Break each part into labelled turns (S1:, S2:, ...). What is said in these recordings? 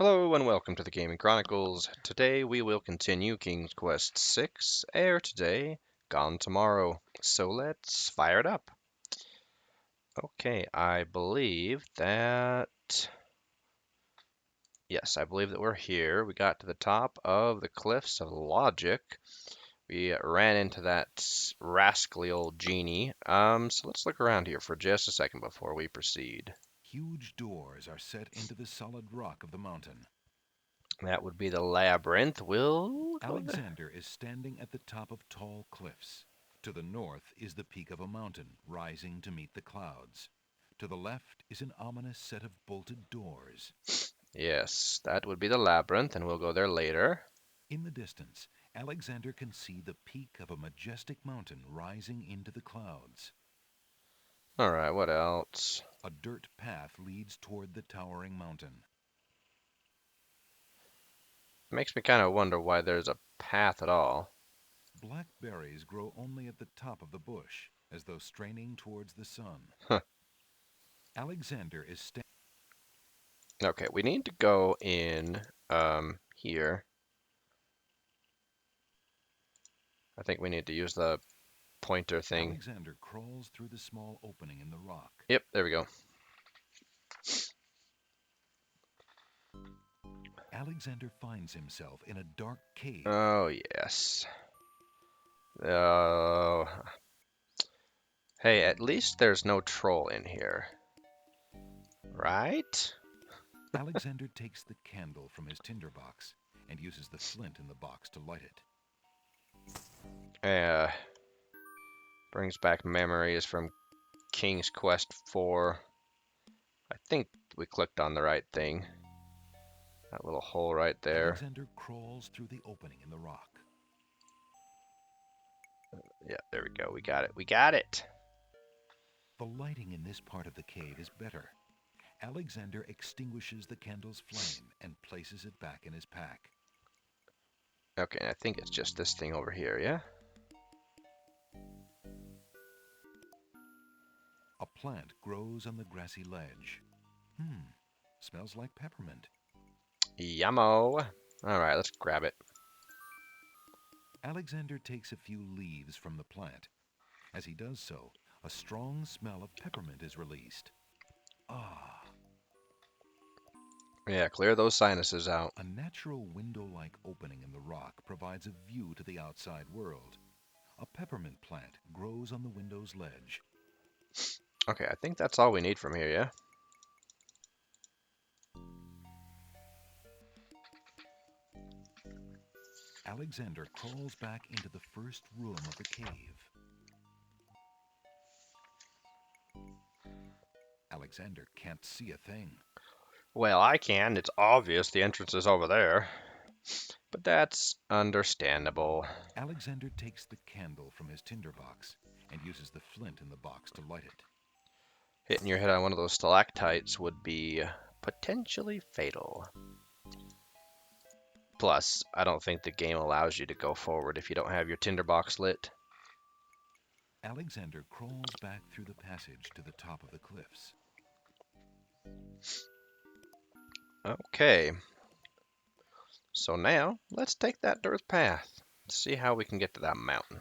S1: Hello and welcome to the Gaming Chronicles. Today we will continue King's Quest 6, Heir today, gone tomorrow. So let's fire it up. Okay, I believe that... Yes, I believe that we're here. We got to the top of the Cliffs of Logic. We ran into that rascally old genie. So let's look around here for just a second before we proceed.
S2: Huge doors are set into the solid rock of the mountain.
S1: That would be the labyrinth. We'll go there.
S2: Alexander is standing at the top of tall cliffs. To the north is the peak of a mountain rising to meet the clouds. To the left is an ominous set of bolted doors.
S1: Yes, that would be the labyrinth, and we'll go there later.
S2: In the distance, Alexander can see the peak of a majestic mountain rising into the clouds.
S1: Alright, what else?
S2: A dirt path leads toward the towering mountain.
S1: Makes me kind of wonder why there's a path at all.
S2: Black berries grow only at the top of the bush, as though straining towards the sun.
S1: Huh.
S2: Alexander is standing.
S1: Okay, we need to go in here. I think we need to use the pointer thing.
S2: Alexander crawls through the small opening in the rock.
S1: Yep, there we go.
S2: Alexander finds himself in a dark cave.
S1: Oh, yes. Oh. Hey, at least there's no troll in here. Right?
S2: Alexander takes the candle from his tinderbox and uses the flint in the box to light it.
S1: Brings back memories from King's Quest 4. I think we clicked on the right thing. That little hole right there.
S2: Alexander crawls through the opening in the rock.
S1: Yeah, there we go. We got it. We got it.
S2: The lighting in this part of the cave is better. Alexander extinguishes the candle's flame and places it back in his pack.
S1: Okay, I think it's just this thing over here, yeah?
S2: A plant grows on the grassy ledge. Smells like peppermint.
S1: Yummo. Alright, let's grab it.
S2: Alexander takes a few leaves from the plant. As he does so, a strong smell of peppermint is released. Ah!
S1: Yeah, clear those sinuses out.
S2: A natural window-like opening in the rock provides a view to the outside world. A peppermint plant grows on the window's ledge.
S1: Okay, I think that's all we need from here, yeah?
S2: Alexander crawls back into the first room of the cave. Alexander can't see a thing.
S1: Well, I can. It's obvious the entrance is over there. But that's understandable.
S2: Alexander takes the candle from his tinderbox and uses the flint in the box to light it.
S1: Hitting your head on one of those stalactites would be potentially fatal. Plus, I don't think the game allows you to go forward if you don't have your tinderbox lit.
S2: Alexander crawls back through the passage to the top of the cliffs.
S1: Okay. So now, let's take that dirt path. See how we can get to that mountain.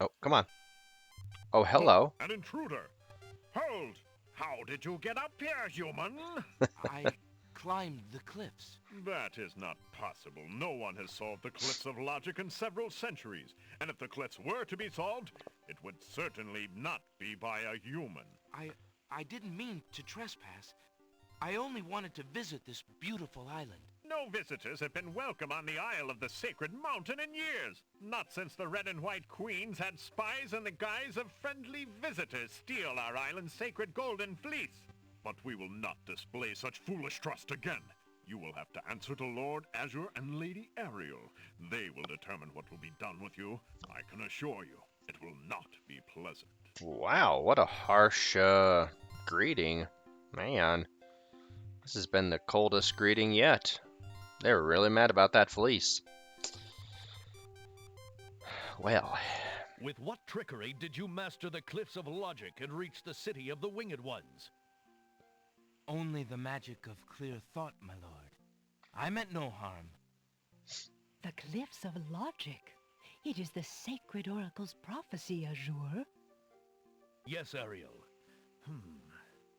S1: Oh, come on. Oh, hello.
S3: An intruder! Hold! How did you get up here, human?
S4: I climbed the cliffs.
S3: That is not possible. No one has solved the cliffs of logic in several centuries. And if the cliffs were to be solved, it would certainly not be by a human.
S4: I didn't mean to trespass. I only wanted to visit this beautiful island.
S3: No visitors have been welcome on the Isle of the Sacred Mountain in years. Not since the Red and White Queens had spies in the guise of friendly visitors steal our island's sacred golden fleece. But we will not display such foolish trust again. You will have to answer to Lord Azure and Lady Ariel. They will determine what will be done with you. I can assure you, it will not be pleasant.
S1: Wow, what a harsh greeting. Man, this has been the coldest greeting yet. They were really mad about that fleece. Well.
S5: With what trickery did you master the cliffs of logic and reach the city of the winged ones?
S4: only the magic of clear thought, my lord. I meant no harm.
S5: The cliffs of logic. It is the sacred oracle's prophecy, Azure.
S6: Yes, Ariel.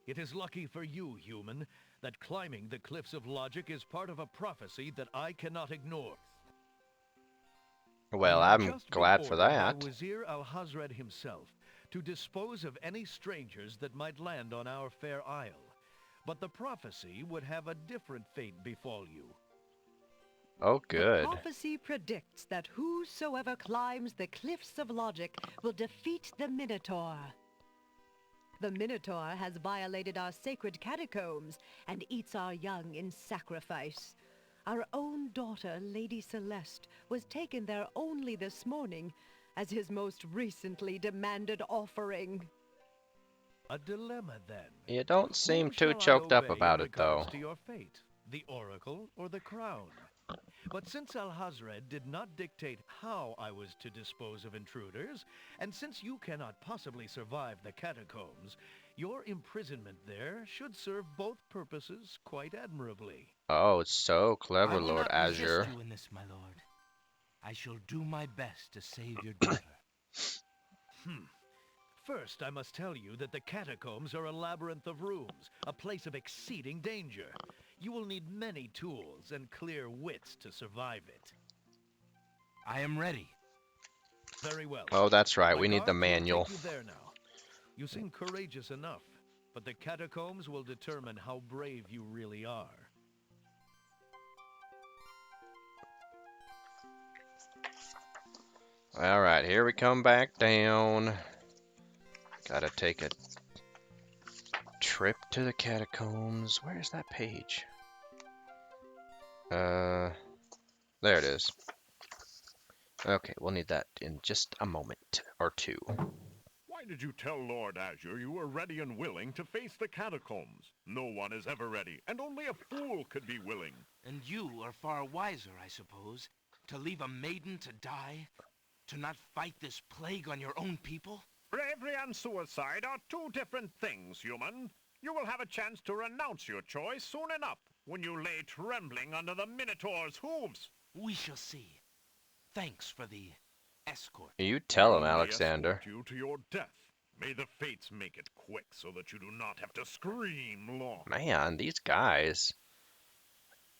S6: It is lucky for you, human, that climbing the cliffs of logic is part of a prophecy that I cannot ignore.
S1: Well,
S6: You have
S1: I'm
S6: just been
S1: glad for
S6: ordered by
S1: that.
S6: Vizier Al-Hazred himself to dispose of any strangers that might land on our fair isle. But the prophecy would have a different fate befall you.
S1: Oh,
S5: The
S1: good.
S5: prophecy predicts that whosoever climbs the cliffs of logic will defeat the Minotaur. The Minotaur has violated our sacred catacombs and eats our young in sacrifice. Our own daughter, Lady Celeste, was taken there only this morning as his most recently demanded offering.
S6: A dilemma, then.
S1: You don't seem
S6: Whom
S1: too
S6: shall I
S1: choked up
S6: obey
S1: about
S6: in
S1: it, though.
S6: regards to your fate? The oracle or the crown? But since Al-Hazred did not dictate how I was to dispose of intruders, and since you cannot possibly survive the catacombs, your imprisonment there should serve both purposes quite admirably.
S1: Oh, it's so
S4: I
S1: clever,
S4: will
S1: Lord
S4: not
S1: Azure.
S4: resist you in this, my lord. I shall do my best to save your daughter.
S6: First, I must tell you that the catacombs are a labyrinth of rooms, a place of exceeding danger. You will need many tools and clear wits to survive it.
S4: I am ready.
S6: Very well.
S1: Oh, that's right.
S6: My
S1: We need the
S6: guards will
S1: manual.
S6: take you there now. You seem courageous enough, but the catacombs will determine how brave you really are.
S1: All right, here we come back down. Gotta take a trip to the catacombs. Where's that page? There it is. Okay, we'll need that in just a moment or two.
S3: Why did you tell Lord Azure you were ready and willing to face the catacombs? No one is ever ready, and only a fool could be willing.
S4: And you are far wiser, I suppose, to leave a maiden to die? To not fight this plague on your own people?
S3: Bravery and suicide are two different things, human. You will have a chance to renounce your choice soon enough, when you lay trembling under the Minotaur's hooves.
S4: We shall see. Thanks for the escort.
S1: You tell him,
S3: I'll only
S1: Alexander.
S3: escort you to your death. May the fates make it quick so that you do not have to scream long.
S1: Man, these guys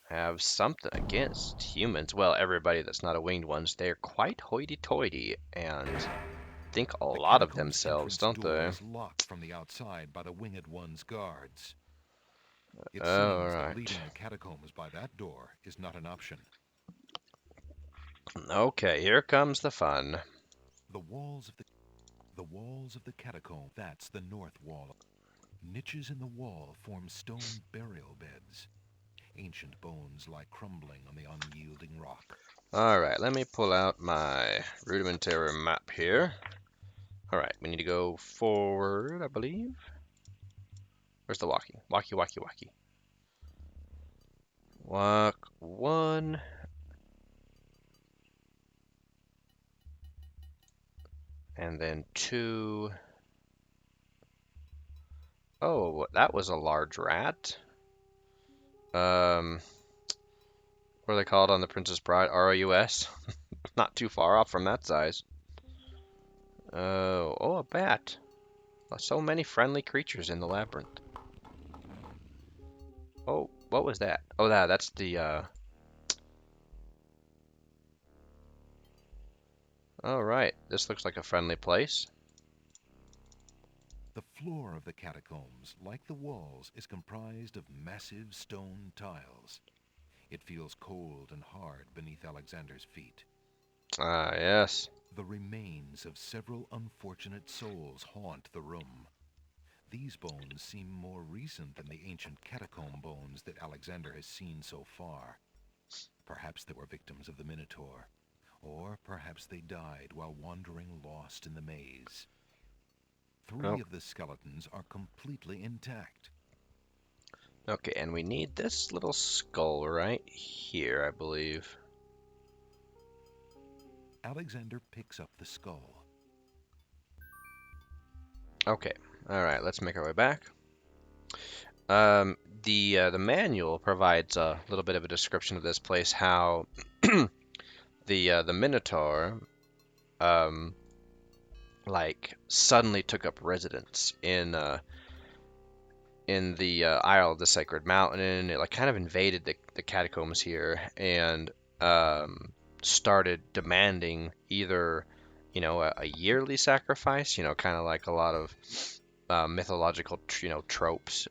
S1: have something against humans. Well, everybody that's not a winged ones. They're quite hoity-toity and think a
S2: The
S1: lot of
S2: catacombs'
S1: themselves,
S2: entrance
S1: don't
S2: door
S1: they?
S2: is locked from the outside by the Winged One's guards. It
S1: Oh,
S2: seems that
S1: right.
S2: leaving the catacombs by that door is not an option.
S1: Okay, here comes the fun.
S2: The walls of the catacomb, that's the north wall. Niches in the wall form stone burial beds. Ancient bones lie crumbling on the unyielding rock.
S1: Alright, let me pull out my rudimentary map here. Alright, we need to go forward, I believe. Where's the walkie? Walkie, walkie, walkie. Walk 1. And then 2. Oh, that was a large rat. What are they called on The Princess Bride? ROUS? Not too far off from that size. Oh, a bat. So many friendly creatures in the labyrinth. Oh, what was that? Oh, that's the, Alright, this looks like a friendly place.
S2: The floor of the catacombs, like the walls, is comprised of massive stone tiles. It feels cold and hard beneath Alexander's feet.
S1: Ah, yes.
S2: The remains of several unfortunate souls haunt the room. These bones seem more recent than the ancient catacomb bones that Alexander has seen so far. Perhaps they were victims of the Minotaur, or perhaps they died while wandering lost in the maze. Three of the skeletons are completely intact.
S1: Okay, and we need this little skull right here, I believe.
S2: Alexander picks up the skull.
S1: Okay, alright, let's make our way back. the manual provides a little bit of a description of this place, how the minotaur like suddenly took up residence in the Isle of the Sacred Mountain. It like kind of invaded the catacombs here and started demanding either, a yearly sacrifice, kind of like a lot of mythological, tropes,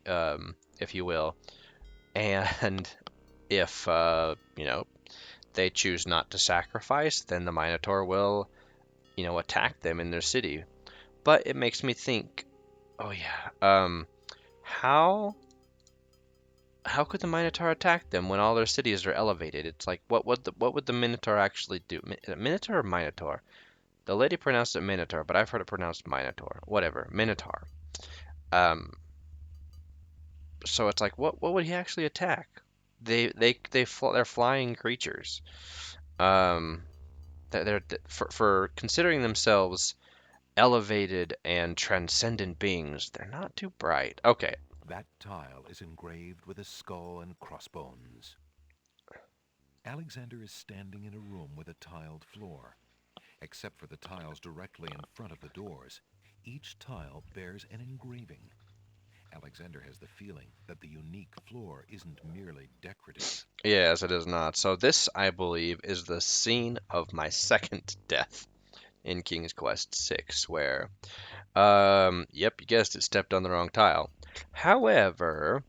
S1: if you will. And if, they choose not to sacrifice, then the Minotaur will, attack them in their city. But it makes me think, oh yeah, how could the Minotaur attack them when all their cities are elevated? It's like, what would the Minotaur actually do? Minotaur or Minotaur? The lady pronounced it Minotaur, but I've heard it pronounced Minotaur. Whatever, Minotaur. Um, so it's like, what would he actually attack? They're flying creatures. Um, they're for considering themselves elevated and transcendent beings. They're not too bright. Okay,
S2: That tile is engraved with a skull and crossbones. Alexander is standing in a room with a tiled floor. Except for the tiles directly in front of the doors, each tile bears an engraving. Alexander has the feeling that the unique floor isn't merely decorative.
S1: yes, it is not. So this, I believe, is the scene of my second death in King's Quest 6, where, yep, you guessed it, stepped on the wrong tile. However,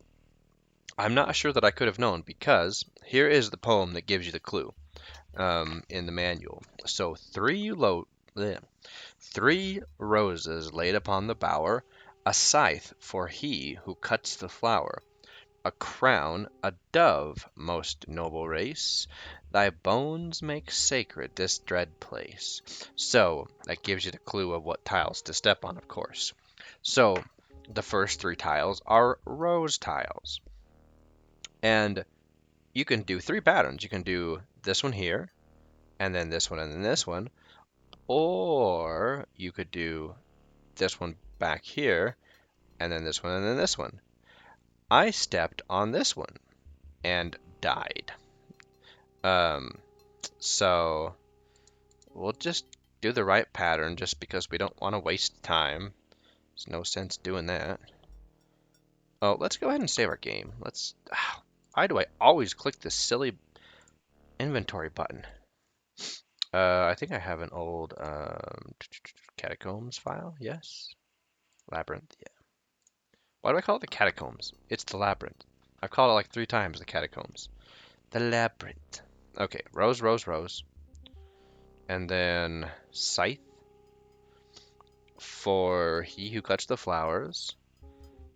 S1: I'm not sure that I could have known, because here is the poem that gives you the clue, in the manual. So 3 roses laid upon the bower, a scythe for he who cuts the flower, a crown, a dove, most noble race, thy bones make sacred this dread place. So that gives you the clue of what tiles to step on, of course. So the first 3 tiles are rose tiles. And you can do 3 patterns. You can do this one here, and then this one, and then this one. Or you could do this one back here, and then this one, and then this one. I stepped on this one and died. So we'll just do the right pattern just because we don't want to waste time. There's no sense doing that. Oh, let's go ahead and save our game. Why do I always click this silly inventory button? I think I have an old catacombs file. Yes. Labyrinth. Yeah. Why do I call it the catacombs? It's the labyrinth. I've called it like 3 times the catacombs. The labyrinth. Okay, rose, rose, rose. And then scythe for he who cuts the flowers.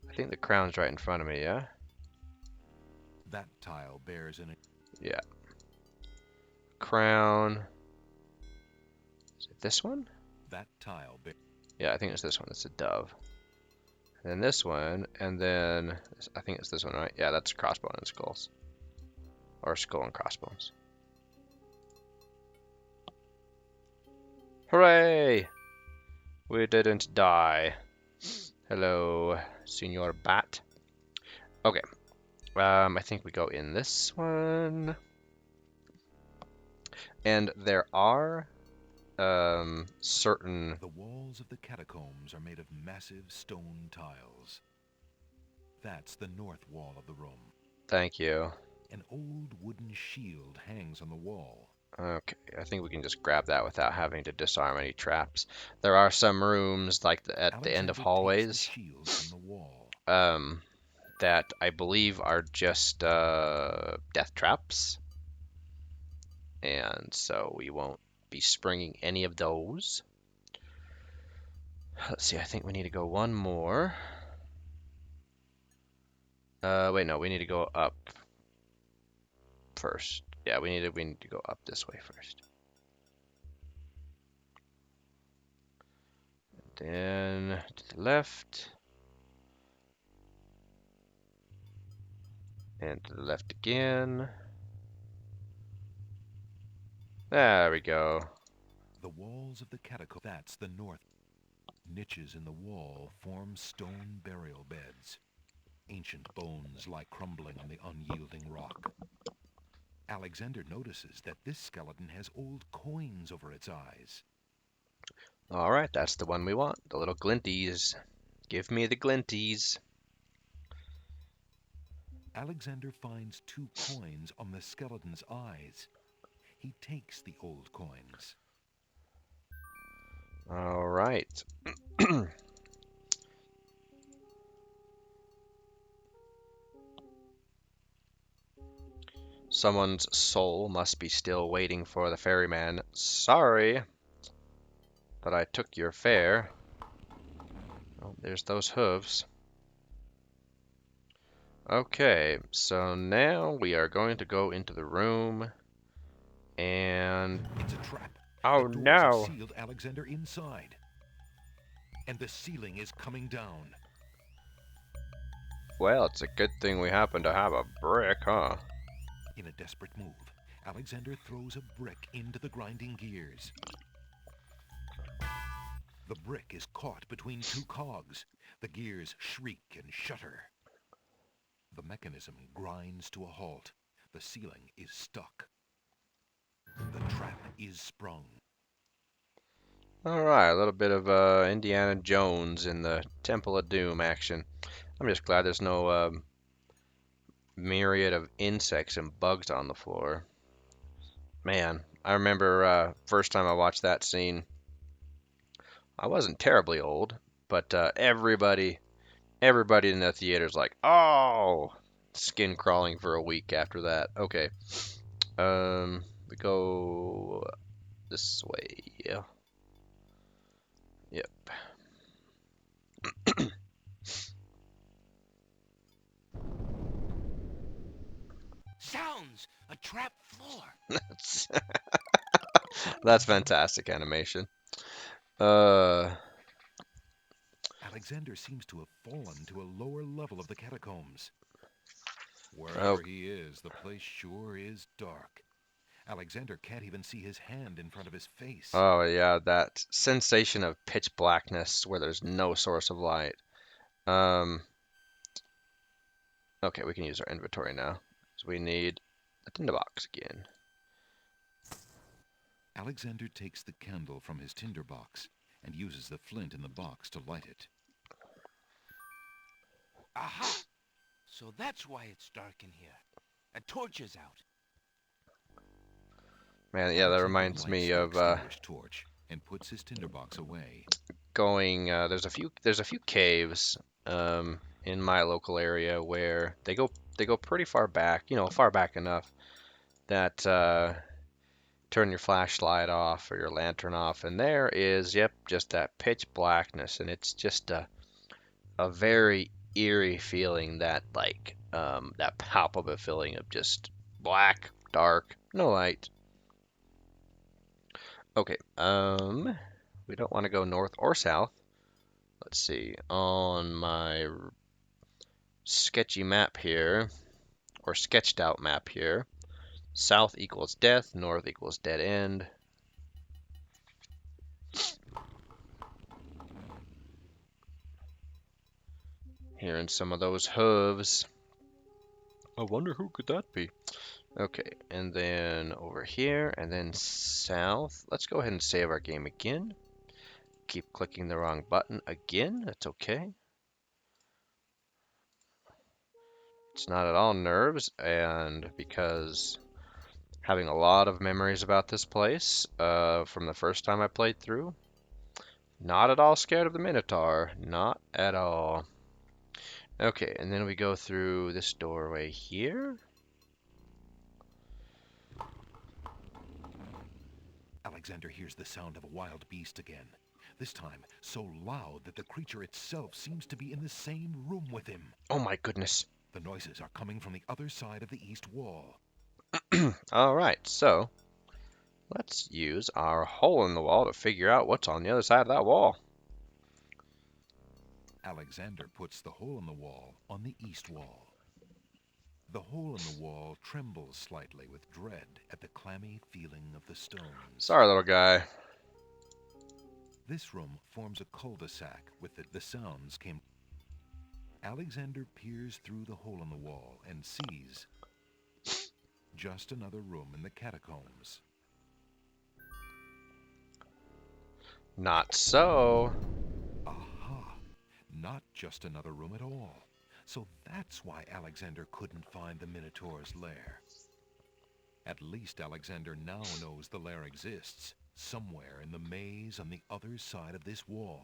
S1: I think the crown's right in front of me, yeah?
S2: That tile bears an...
S1: Yeah. Crown. Is it this one?
S2: That tile bears...
S1: Yeah, I think it's this one. It's a dove. And then this one, and then I think it's this one, right? Yeah, that's crossbone and skulls. Or skull and crossbones. Hooray! We didn't die. Hello, Senor Bat. Okay. I think we go in this one. And there are certain...
S2: The walls of the catacombs are made of massive stone tiles. That's the north wall of the room.
S1: Thank you.
S2: An old wooden shield hangs on the wall.
S1: Okay, I think we can just grab that without having to disarm any traps. There are some rooms, like at the end of hallways,
S2: shield from the wall.
S1: that I believe are just death traps. And so we won't be springing any of those. Let's see, I think we need to go one more. Wait, no, we need to go up first. Yeah, we need to go up this way first. Then to the left. And to the left again. There we go.
S2: The walls of the catacomb, that's the north. Niches in the wall form stone burial beds. Ancient bones lie crumbling on the unyielding rock. Alexander notices that this skeleton has old coins over its eyes.
S1: Alright, that's the one we want. The little glinties. Give me the glinties.
S2: Alexander finds 2 coins on the skeleton's eyes. He takes the old coins.
S1: Alright. Someone's soul must be still waiting for the ferryman. Sorry that I took your fare. Oh, there's those hooves. Okay, so now we are going to go into the room and...
S2: It's a trap.
S1: Oh
S2: The doors have
S1: no!
S2: sealed Alexander inside. And the ceiling is coming down.
S1: Well, it's a good thing we happen to have a brick, huh?
S2: In a desperate move, Alexander throws a brick into the grinding gears. The brick is caught between 2 cogs. The gears shriek and shudder. The mechanism grinds to a halt. The ceiling is stuck. The trap is sprung.
S1: Alright, a little bit of Indiana Jones in the Temple of Doom action. I'm just glad there's no myriad of insects and bugs on the floor. Man, I remember first time I watched that scene, I wasn't terribly old, but everybody in the theater's like, oh, skin crawling for a week after that. Okay, we go this way. Yeah. Yep.
S4: Sounds! A trap floor!
S1: That's fantastic animation. Uh,
S2: Alexander seems to have fallen to a lower level of the catacombs.
S1: oh,
S2: Wherever he is, the place sure is dark. Alexander can't even see his hand in front of his face.
S1: oh yeah, that sensation of pitch blackness where there's no source of light. Okay, we can use our inventory now. So we need a tinderbox again.
S2: Alexander takes the candle from his tinderbox and uses the flint in the box to light it.
S4: Aha! So that's why it's dark in here. A torch is out.
S1: Man, yeah, that
S2: Alexander
S1: reminds
S2: lights
S1: me
S2: the
S1: of
S2: extinguished torch and puts his tinderbox away.
S1: going. There's a few caves in my local area where they go pretty far back. You know, far back enough that turn your flashlight off or your lantern off, and there is, yep, just that pitch blackness, and it's just a very eerie feeling, that like that palpable feeling of just black, dark, no light. Okay, we don't want to go north or south. Let's see, on my sketchy map here, or sketched out map here, south equals death, north equals dead end. Hearing some of those hooves. I wonder who could that be? Okay, and then over here, and then south. Let's go ahead and save our game again. Keep clicking the wrong button again. That's okay. It's not at all nerves, and because having a lot of memories about this place from the first time I played through. Not at all scared of the Minotaur. Not at all. Okay, and then we go through this doorway here.
S2: Alexander hears the sound of a wild beast again. This time, so loud that the creature itself seems to be in the same room with him.
S1: Oh my goodness.
S2: The noises are coming from the other side of the east wall.
S1: Alright, so let's use our hole in the wall to figure out what's on the other side of that wall.
S2: Alexander puts the hole in the wall on the east wall. The hole in the wall trembles slightly with dread at the clammy feeling of the stones.
S1: Sorry, little guy.
S2: This room forms a cul-de-sac with the sounds came. Alexander peers through the hole in the wall and sees just another room in the catacombs.
S1: Not so.
S2: Aha! Not just another room at all. So that's why Alexander couldn't find the Minotaur's lair. At least Alexander now knows the lair exists, somewhere in the maze on the other side of this wall.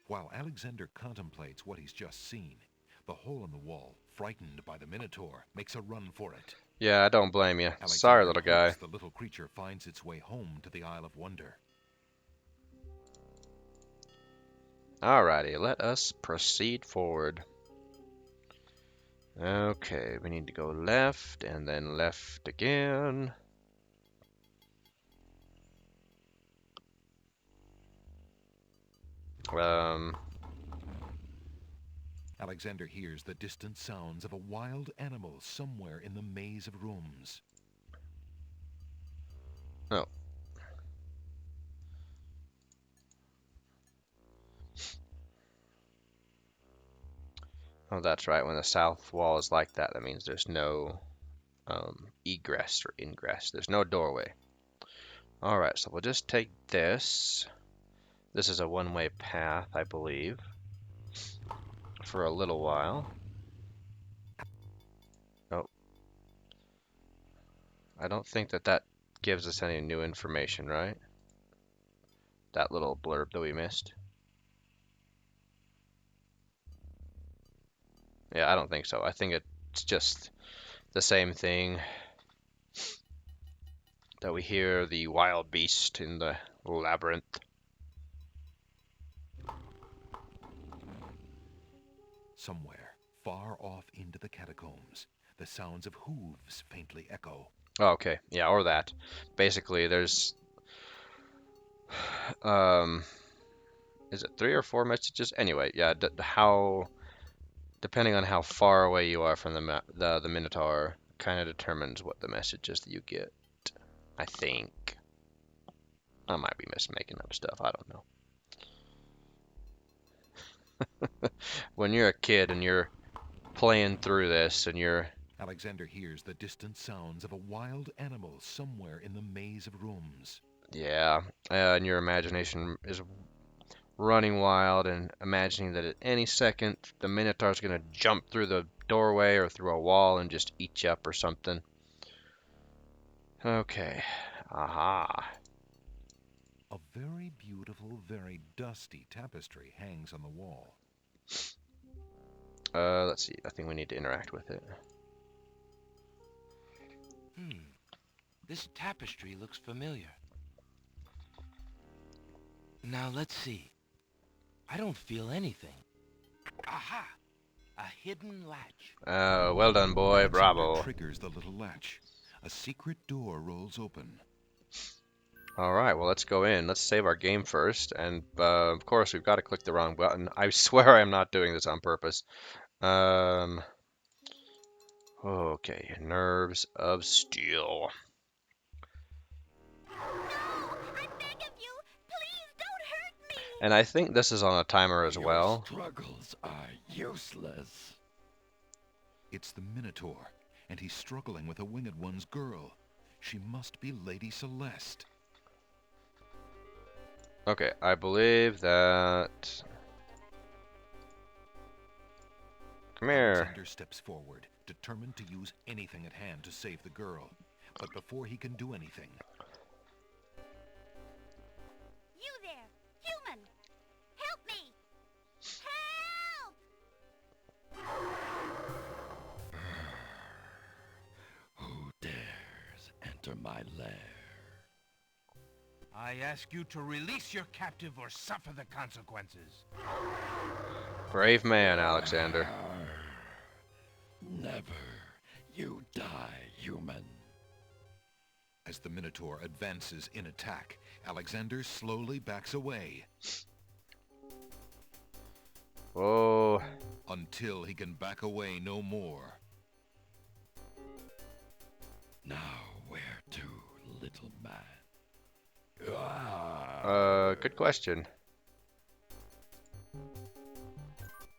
S2: While Alexander contemplates what he's just seen, the hole in the wall, frightened by the Minotaur, makes a run for it.
S1: Yeah, I don't blame you.
S2: Alexander
S1: Sorry, little guy.
S2: hopes the little creature finds its way home to the Isle of Wonder.
S1: Alrighty, let us proceed forward. Okay, we need to go left and then left again.
S2: Alexander hears the distant sounds of a wild animal somewhere in the maze of rooms.
S1: Oh. Oh, that's right. When the south wall is like that, that means there's no egress or ingress. There's no doorway. Alright, so we'll just take this. This is a one-way path, I believe, for a little while. Oh. I don't think that that gives us any new information, right? That little blurb that we missed. Yeah, I don't think so. I think it's just the same thing that we hear the wild beast in the labyrinth.
S2: Somewhere, far off into the catacombs, the sounds of hooves faintly echo.
S1: Oh, okay, yeah, or that. Basically, there's is it 3 or 4 messages? Anyway, yeah, depending on how far away you are from the Minotaur, kind of determines what the message is that you get. I think. I might be making up stuff. I don't know. When you're a kid and you're playing through this and you're...
S2: Alexander hears the distant sounds of a wild animal somewhere in the maze of rooms.
S1: Yeah, and your imagination is running wild and imagining that at any second the Minotaur's gonna jump through the doorway or through a wall and just eat you up or something. Okay. Aha.
S2: A very beautiful, very dusty tapestry hangs on the wall.
S1: Let's see. I think we need to interact with it.
S4: This tapestry looks familiar. Now let's see. I don't feel anything. Aha! A hidden latch.
S1: Well done, boy.
S2: Alexander
S1: Bravo.
S2: triggers the little latch. A secret door rolls open.
S1: Alright, well, let's go in. Let's save our game first. And, of course, we've got to click the wrong button. I swear I am not doing this on purpose. Okay, nerves of steel. And I think this is on a timer as well.
S7: Struggles are useless.
S2: It's the Minotaur, and he's struggling with a winged one's girl. She must be Lady Celeste.
S1: Okay, I believe that... Come here.
S2: Alexander steps forward, determined to use anything at hand to save the girl. But before he can do anything...
S8: You there, human! Help me! Help!
S7: Who dares enter my lair?
S4: I ask you to release your captive or suffer the consequences.
S1: Brave man, Alexander.
S7: Never. You die, human.
S2: As the Minotaur advances in attack, Alexander slowly backs away.
S1: Oh.
S2: Until he can back away no more.
S7: Now where to, little man?
S1: Good question.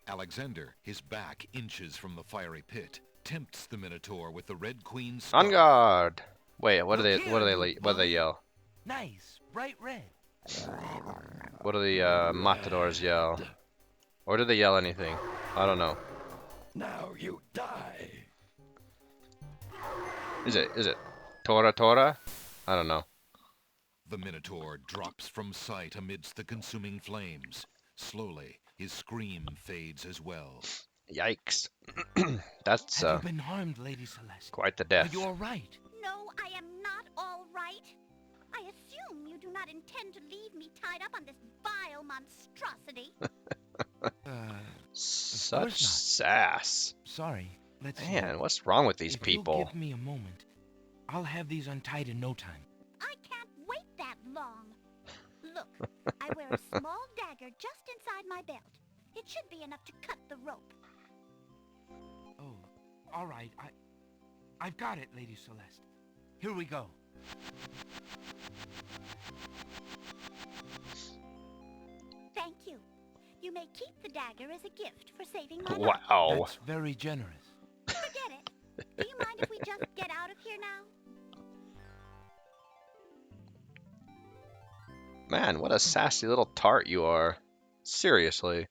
S2: Alexander, his back inches from the fiery pit, tempts the Minotaur with the Red Queen's
S1: On
S2: scarf.
S1: guard! Wait, what do
S4: Look
S1: they
S4: here,
S1: what do they
S4: Luke
S1: what do they
S4: boy.
S1: yell?
S4: Nice, bright red.
S1: What do the matadors yell? Or do they yell anything? I don't know.
S7: Now you die.
S1: Is it Tora Tora? I don't know.
S2: The Minotaur drops from sight amidst the consuming flames. Slowly, his scream fades as well.
S1: Yikes. That's
S4: Have you been harmed, Lady Celeste?
S1: quite the
S4: Are
S1: death.
S4: you all right?
S8: No, I am not all right. I assume you do not intend to leave me tied up on this vile monstrosity.
S1: Such
S4: course not.
S1: sass.
S4: Sorry. Let's see.
S1: Man, what's wrong with these
S4: If
S1: people?
S4: you'll give me a moment, I'll have these untied in no time.
S8: I can't wait that long. Look, I wear a small dagger just inside my belt. It should be enough to cut the rope.
S4: Oh, all right. I've got it, Lady Celeste. Here we go.
S8: Thank you. You may keep the dagger as a gift for saving my life.
S1: Wow.
S4: That's very generous.
S8: Forget it. Do you mind if we just get out of here now?
S1: Man, what a sassy little tart you are. Seriously.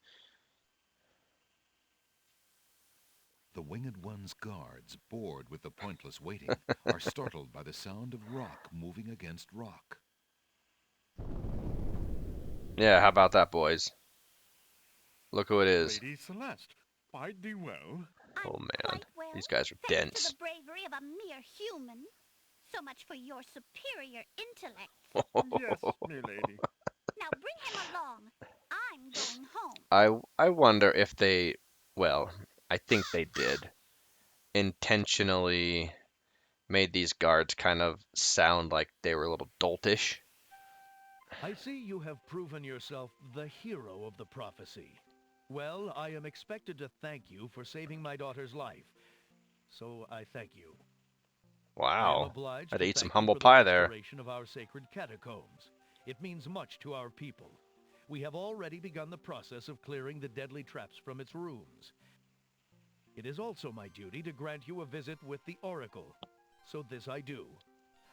S2: The Winged One's guards, bored with the pointless waiting, are startled by the sound of rock moving against rock.
S1: Yeah, how about that, boys? Look who it is.
S3: Lady Celeste, bide thee well.
S1: Oh
S8: I'm
S1: man,
S8: quite well,
S1: these guys are
S8: thanks
S1: dense.
S8: to the bravery of a mere human. So much for your superior intellect.
S3: Yes, milady.
S8: Now bring him along. I'm going home.
S1: I wonder if they, well, I think they did, intentionally made these guards kind of sound like they were a little doltish.
S6: I see you have proven yourself the hero of the prophecy. Well, I am expected to thank you for saving my daughter's life. So I thank you. I am
S1: Wow.
S6: obliged
S1: I'd
S6: to
S1: eat some
S6: thank you
S1: humble
S6: for the
S1: pie there.
S6: restoration of our sacred catacombs. It means much to our people. We have already begun the process of clearing the deadly traps from its rooms. It is also my duty to grant you a visit with the Oracle. So this I do.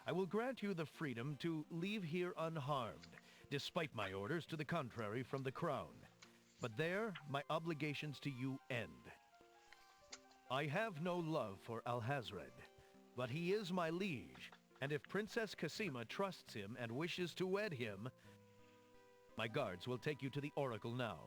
S6: I will grant you the freedom to leave here unharmed, despite my orders to the contrary from the Crown. But there, my obligations to you end. I have no love for Alhazred, but he is my liege, and if Princess Cassima trusts him and wishes to wed him, my guards will take you to the Oracle now.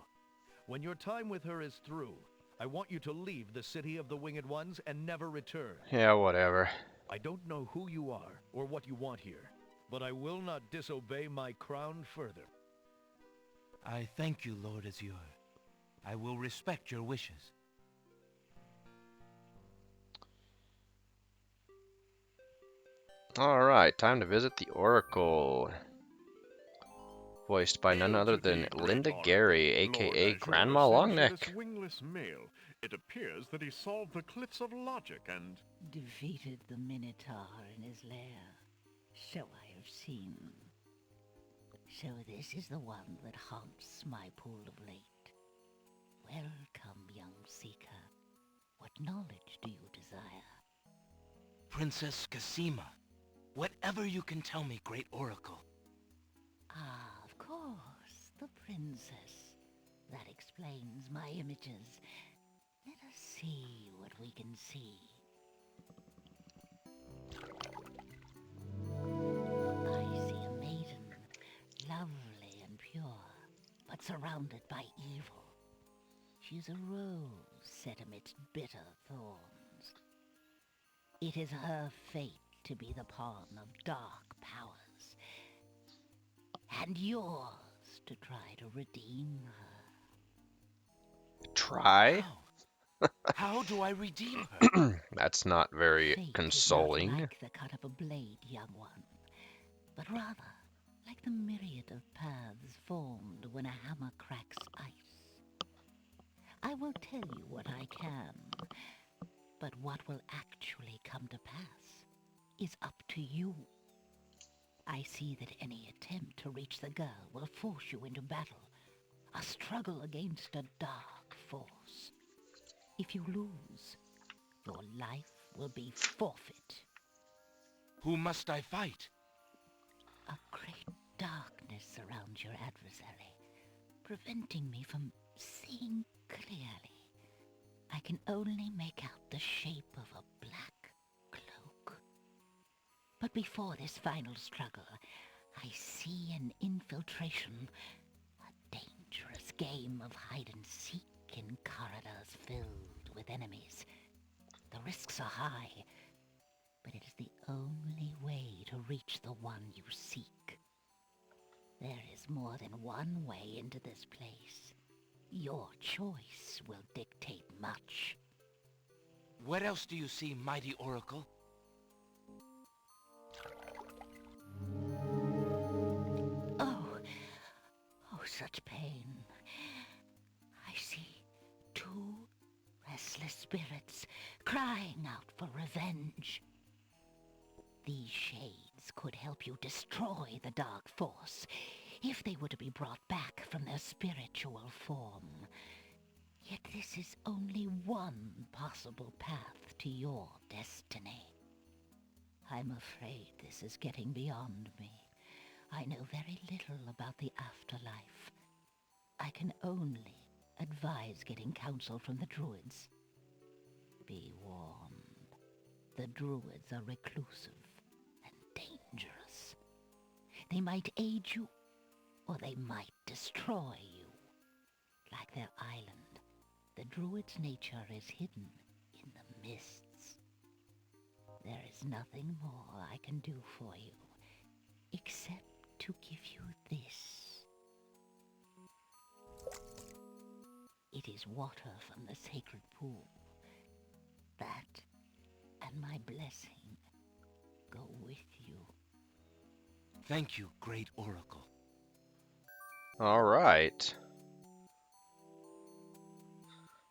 S6: When your time with her is through, I want you to leave the City of the Winged Ones and never return.
S1: Yeah, whatever.
S6: I don't know who you are or what you want here, but I will not disobey my crown further.
S4: I thank you, Lord Azure. I will respect your wishes.
S1: Alright, time to visit the Oracle. Voiced by none
S3: Hail
S1: other
S3: to
S1: than
S3: thee, great
S1: Linda
S3: oracle.
S1: Gary,
S3: Lord
S1: aka
S3: Azure
S1: Grandma
S3: sends you
S1: Longneck.
S3: this wingless male. It appears that he solved the cliffs of logic and...
S9: Defeated the Minotaur in his lair. So I have seen. So this is the one that haunts my pool of late. Welcome, young seeker. What knowledge do you desire?
S4: Princess Cassima, whatever you can tell me, great oracle.
S9: Ah, of course, the princess. That explains my images. Let us see what we can see. I see a maiden, lovely and pure, but surrounded by evil. She's a rose set amidst bitter thorns. It is her fate to be the pawn of dark powers, and yours to try to redeem her.
S1: Try?
S4: How do I redeem her?
S1: That's not very
S9: Fate
S1: consoling.
S9: is not like the cut of a blade, young one, but rather like the myriad of paths formed when a hammer cracks ice. I will tell you what I can, but what will actually come to pass is up to you. I see that any attempt to reach the girl will force you into battle, a struggle against a dark force. If you lose, your life will be forfeit.
S4: Who must I fight?
S9: A great darkness surrounds your adversary, preventing me from seeing clearly. I can only make out the shape of a black cloak. But before this final struggle, I see an infiltration, a dangerous game of hide-and-seek in corridors filled with enemies. The risks are high, but it is the only way to reach the one you seek. There is more than one way into this place. Your choice will dictate much.
S4: What else do you see, mighty Oracle?
S9: Oh, such pain. I see two restless spirits crying out for revenge. These shades could help you destroy the dark force if they were to be brought back from their spiritual form. Yet this is only one possible path to your destiny. I'm afraid this is getting beyond me. I know very little about the afterlife. I can only advise getting counsel from the druids. Be warned. The druids are reclusive and dangerous. They might aid you, or they might destroy you. Like their island, the druid's nature is hidden in the mists. There is nothing more I can do for you, except to give you this. It is water from the sacred pool. That and my blessing go with you.
S4: Thank you, great Oracle.
S1: All right.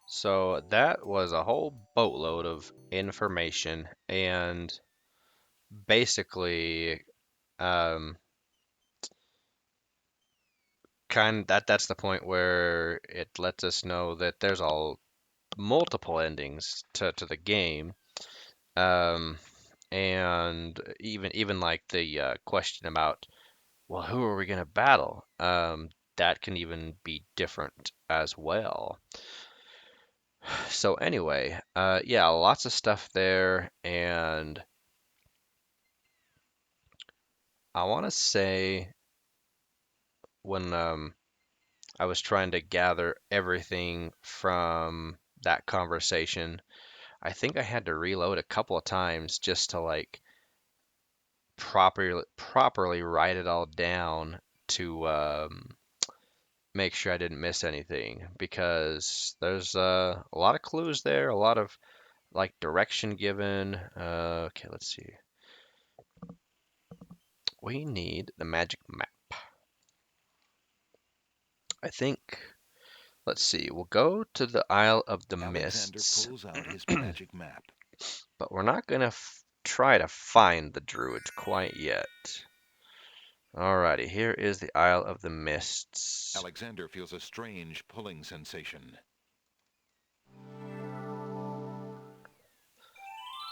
S1: So that was a whole boatload of information, and basically, um, that's the point where it lets us know that there's all multiple endings to the game, um, and even like the question about, well, who are we gonna battle? That can even be different as well. So anyway, yeah, lots of stuff there, and I want to say when I was trying to gather everything from that conversation, I think I had to reload a couple of times just to like properly write it all down to make sure I didn't miss anything because there's a lot of clues there, a lot of like direction given. Okay, let's see. We need the magic map. I think, let's see, we'll go to the Isle of the
S2: Alexander
S1: Mists,
S2: pulls out his magic map.
S1: but we're not going to try to find the druids quite yet. Alrighty, here is the Isle of the Mists.
S2: Alexander feels a strange pulling sensation.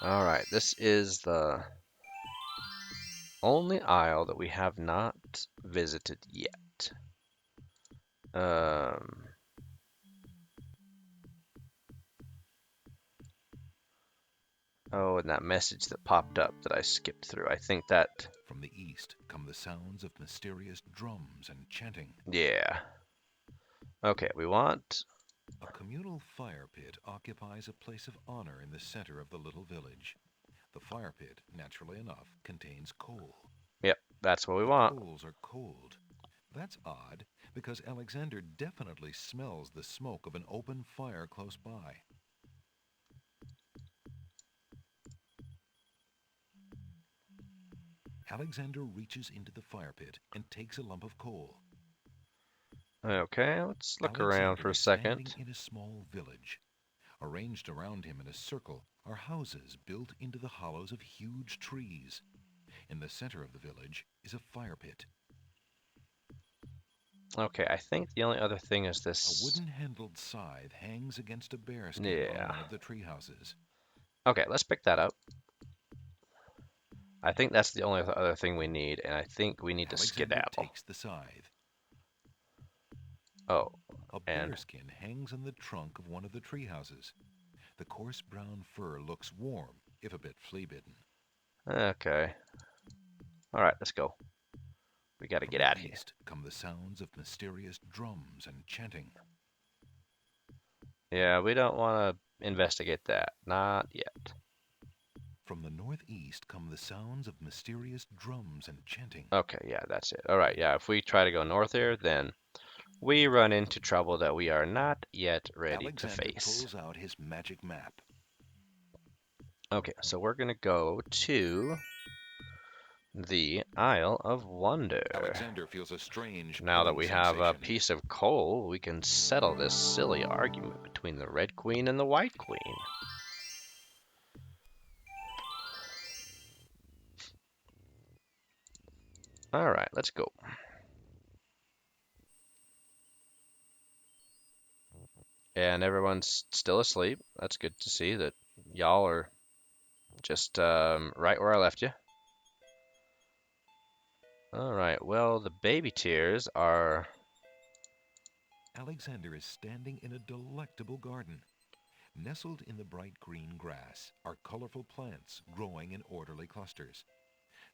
S1: Alright, this is the only isle that we have not visited yet. Oh, and that message that popped up that I skipped through. I think that,
S2: From the east come the sounds of mysterious drums and chanting.
S1: yeah. Okay, we want,
S2: A communal fire pit occupies a place of honor in the center of the little village. The fire pit, naturally enough, contains coal.
S1: yep, that's what we
S2: The
S1: want.
S2: coals are cold. That's odd, because Alexander definitely smells the smoke of an open fire close by. Alexander reaches into the fire pit and takes a lump of coal.
S1: Okay, let's look around
S2: Alexander
S1: for a
S2: is standing
S1: second.
S2: in a small village. Arranged around him in a circle are houses built into the hollows of huge trees. In the center of the village is a fire pit.
S1: Okay, I think the only other thing is
S2: A
S1: this.
S2: wooden-handled scythe hangs against a bearskin on
S1: Yeah.
S2: one of the tree houses.
S1: Okay, let's pick that up. I think that's the only other thing we need, and I think we need to
S2: Alexander
S1: skedaddle.
S2: takes the scythe.
S1: Oh,
S2: A
S1: and
S2: bearskin hangs on the trunk of one of the tree houses. The coarse brown fur looks warm, if a bit flea-bitten.
S1: okay. All right, let's go. We got to
S2: From
S1: get
S2: the
S1: out of here.
S2: east come the sounds of mysterious drums and chanting.
S1: Yeah, we don't want to investigate that. Not yet.
S2: From the northeast come the sounds of mysterious drums and chanting.
S1: Okay, yeah, that's it. All right, yeah, if we try to go north here, then we run into trouble that we are not yet ready to
S2: Alexander
S1: face.
S2: pulls out his magic map.
S1: Okay, so we're going to go to the Isle of Wonder.
S2: Alexander feels a strange
S1: Now that
S2: pulling
S1: we have a
S2: sensation.
S1: piece of coal, we can settle this silly argument between the Red Queen and the White Queen. All right, let's go. And everyone's still asleep. That's good to see that y'all are just right where I left you. All right, well, the baby tears are...
S2: Alexander is standing in a delectable garden. Nestled in the bright green grass are colorful plants growing in orderly clusters.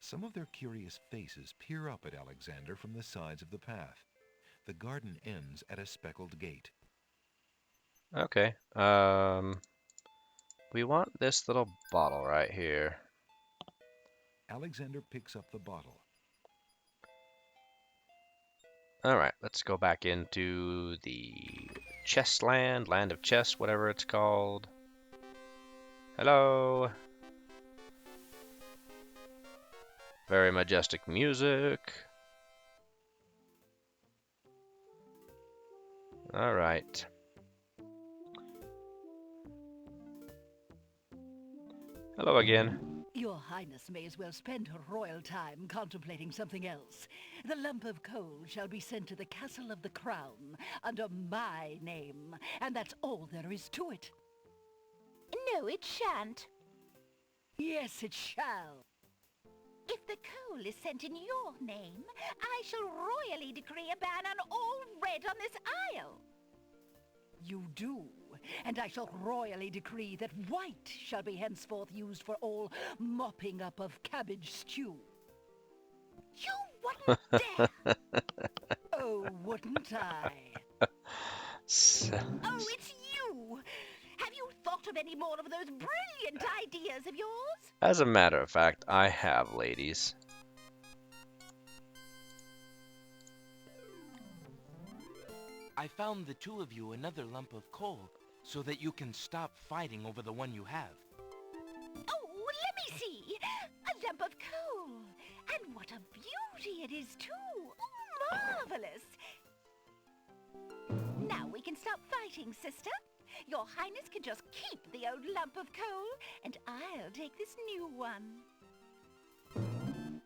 S2: Some of their curious faces peer up at Alexander from the sides of the path. The garden ends at a speckled gate.
S1: Okay, we want this little bottle right here.
S2: Alexander picks up the bottle.
S1: All right, let's go back into the chest land of chest, whatever it's called. Hello. Very majestic music. All right. Hello again.
S9: Your Highness may as well spend her royal time contemplating something else. The lump of coal shall be sent to the Castle of the Crown under my name, and that's all there is to it.
S8: No, it shan't.
S9: Yes, it shall.
S8: If the coal is sent in your name, I shall royally decree a ban on all red on this isle.
S9: You do, and I shall royally decree that white shall be henceforth used for all mopping up of cabbage stew.
S8: You wouldn't dare!
S9: Oh, wouldn't I?
S8: Oh, it's you! Have you thought of any more of those brilliant ideas of yours?
S1: As a matter of fact, I have, ladies.
S4: I found the two of you another lump of coal so that you can stop fighting over the one you have.
S8: Oh, let me see. A lump of coal. And what a beauty it is, too. Oh, marvelous. Now we can stop fighting, sister. Your Highness can just keep the old lump of coal, and I'll take this new one.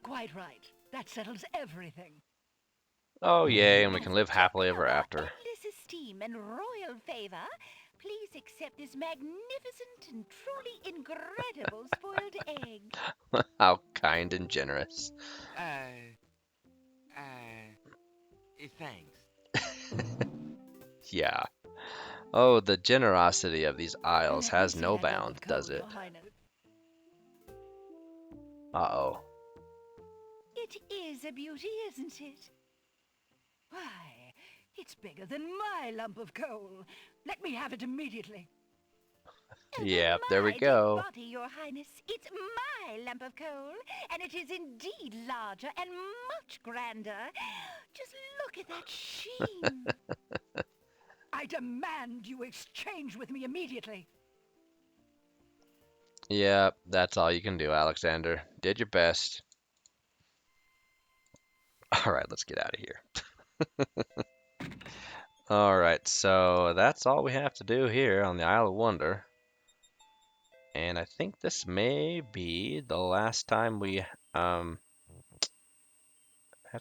S9: Quite right. That settles everything.
S1: Oh, yay, and we
S8: As
S1: can
S8: a
S1: live happily
S8: token
S1: ever
S8: of our
S1: after.
S8: endless esteem and royal favor, please accept this magnificent and truly incredible spoiled egg.
S1: How kind and generous.
S4: Thanks.
S1: Yeah. Oh, the generosity of these isles
S9: Let me
S1: has
S9: see
S1: no
S9: that lump
S1: bounds,
S9: of coal,
S1: does it?
S9: Your Highness.
S1: Uh-oh.
S8: It is a beauty, isn't it?
S9: Why, it's bigger than my lump of coal. Let me have it immediately.
S1: Yep,
S8: Oh,
S1: there we
S8: my
S1: go.
S8: dear body, Your Highness. It's my lump of coal, and it is indeed larger and much grander. Just look at that sheen.
S9: I demand you exchange with me immediately.
S1: Yep, that's all you can do, Alexander. Did your best. All right, let's get out of here. All right, so that's all we have to do here on the Isle of Wonder. And I think this may be the last time we have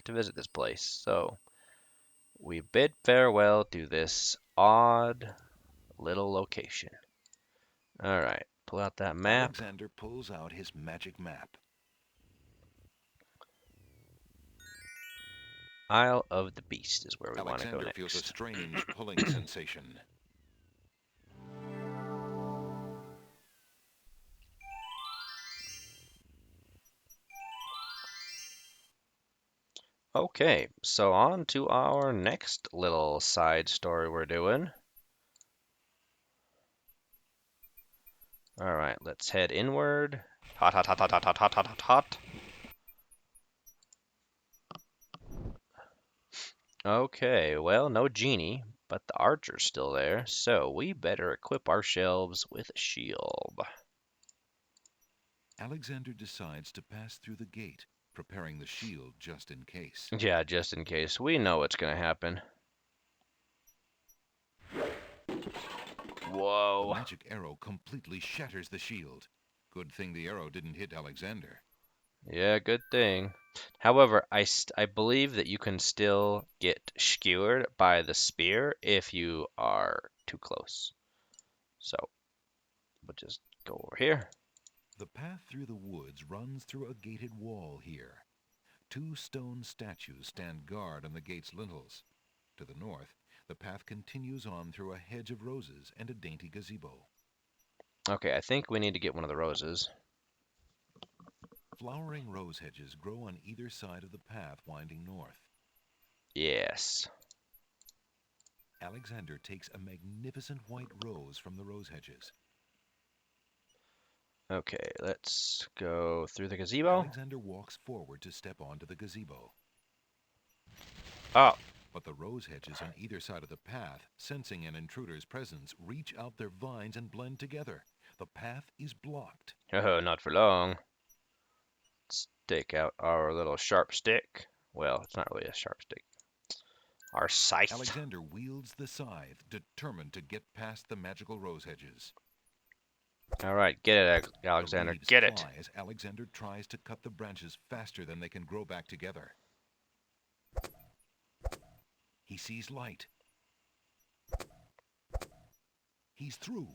S1: to visit this place. So We bid farewell to this odd little location. All right, pull out that map.
S2: Alexander pulls out his magic map.
S1: Isle of the Beast is where we want to go
S2: Alexander feels a
S1: next.
S2: strange pulling sensation.
S1: Okay, so on to our next little side story we're doing. All right, let's head inward. Hot, hot, hot, hot, hot, hot, hot, hot, hot, hot. Okay, well, no genie, but the archer's still there, so we better equip our shelves with a shield.
S2: Alexander decides to pass through the gate, preparing the shield just in case.
S1: Yeah, just in case. We know what's gonna happen.
S2: The
S1: Whoa.
S2: magic arrow completely shatters the shield. Good thing the arrow didn't hit Alexander.
S1: Yeah, good thing. However, I believe that you can still get skewered by the spear if you are too close. So, we'll just go over here.
S2: The path through the woods runs through a gated wall here. 2 stone statues stand guard on the gate's lintels. To the north, the path continues on through a hedge of roses and a dainty gazebo.
S1: Okay, I think we need to get one of the roses.
S2: Flowering rose hedges grow on either side of the path winding north.
S1: Yes.
S2: Alexander takes a magnificent white rose from the rose hedges.
S1: Okay, let's go through the gazebo.
S2: Alexander walks forward to step onto the gazebo.
S1: Oh,
S2: But the rose hedges on either side of the path, sensing an intruder's presence, reach out their vines and blend together. The path is blocked.
S1: oh, not for long. Let's take out our little sharp stick. Well, it's not really a sharp stick. Our scythe.
S2: Alexander wields the scythe, determined to get past the magical rose hedges.
S1: All right, get it,
S2: The
S1: Alexander.
S2: leaves
S1: Get it.
S2: fly as Alexander tries to cut the branches faster than they can grow back together. He sees light. He's through.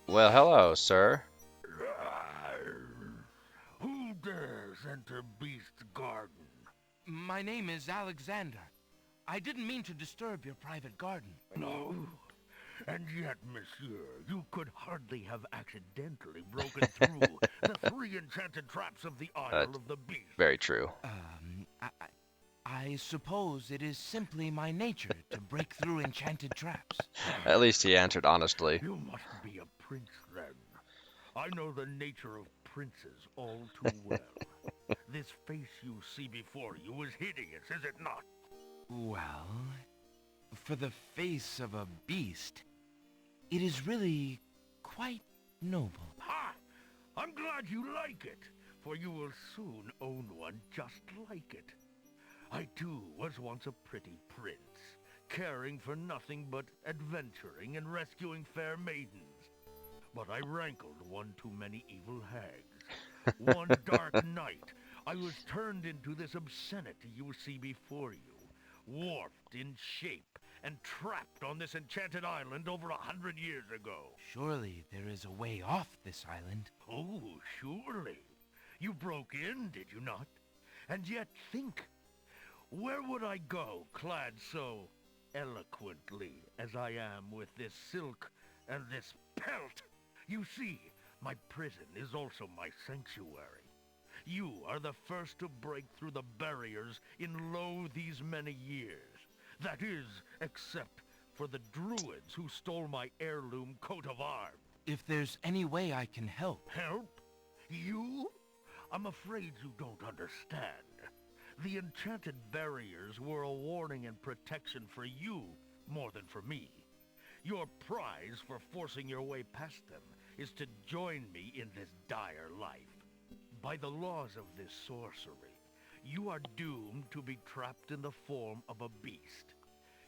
S1: Well, hello, sir.
S4: Who dares enter Beast's garden? My name is Alexander. I didn't mean to disturb your private garden.
S6: No. And yet, monsieur, you could hardly have accidentally broken through the 3 enchanted traps of the Isle of the Beast.
S1: Very true.
S4: I suppose it is simply my nature to break through enchanted traps.
S1: At least he answered honestly.
S6: You must be a prince, then. I know the nature of princes all too well. This face you see before you is hideous, is it not?
S4: Well, for the face of a beast, it is really quite noble.
S6: Ha! I'm glad you like it, for you will soon own one just like it. I too was once a pretty prince, caring for nothing but adventuring and rescuing fair maidens. But I rankled one too many evil hags. One dark night, I was turned into this obscenity you see before you, warped in shape and trapped on this enchanted island over 100 years ago.
S4: Surely there is a way off this island.
S6: Oh, surely. You broke in, did you not? And yet think, where would I go clad so eloquently as I am with this silk and this pelt? You see, my prison is also my sanctuary. You are the first to break through the barriers in lo these many years. That is, except for the druids who stole my heirloom coat of arms.
S4: If there's any way I can help.
S6: Help? You? I'm afraid you don't understand. The enchanted barriers were a warning and protection for you more than for me. Your prize for forcing your way past them is to join me in this dire life. By the laws of this sorcery, you are doomed to be trapped in the form of a beast.